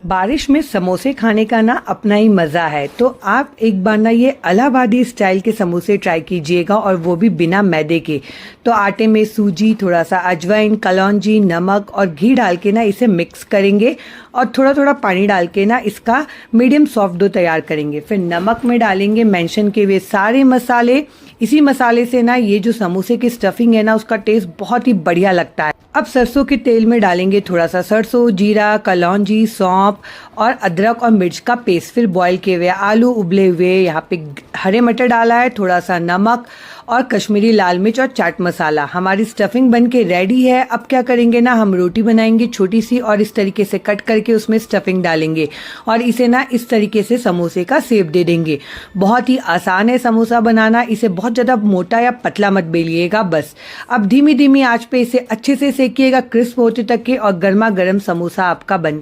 बारिश में समोसे खाने का ना अपना ही मज़ा है। तो आप एक बार ना ये इलाहाबादी स्टाइल के समोसे ट्राई कीजिएगा, और वो भी बिना मैदे के। तो आटे में सूजी, थोड़ा सा अजवाइन, कलौंजी, नमक और घी डाल के ना इसे मिक्स करेंगे, और थोड़ा थोड़ा पानी डाल के ना इसका मीडियम सॉफ्ट डो तैयार करेंगे। फिर नमक में डालेंगे मेंशन किए हुए सारे मसाले। इसी मसाले से ना ये जो समोसे की स्टफिंग है ना, उसका टेस्ट बहुत ही बढ़िया लगता है। अब सरसों के तेल में डालेंगे थोड़ा सा सरसों, जीरा, कलौंजी, सौंफ और अदरक और मिर्च का पेस्ट। फिर बॉईल किए हुए आलू उबले हुए, यहाँ पे हरे मटर डाला है, थोड़ा सा नमक और कश्मीरी लाल मिर्च और चाट मसाला। हमारी स्टफिंग बन के रेडी है। अब क्या करेंगे ना, हम रोटी बनाएंगे छोटी सी, और इस तरीके से कट करके उसमें स्टफिंग डालेंगे, और इसे ना इस तरीके से समोसे का शेप दे देंगे। बहुत ही आसान है समोसा बनाना। इसे बहुत ज़्यादा मोटा या पतला मत बेलिएगा बस। अब धीमी धीमी आंच पे इसे अच्छे से सेकिएगा, क्रिस्प होते तक के, और गर्मा गर्म समोसा आपका बन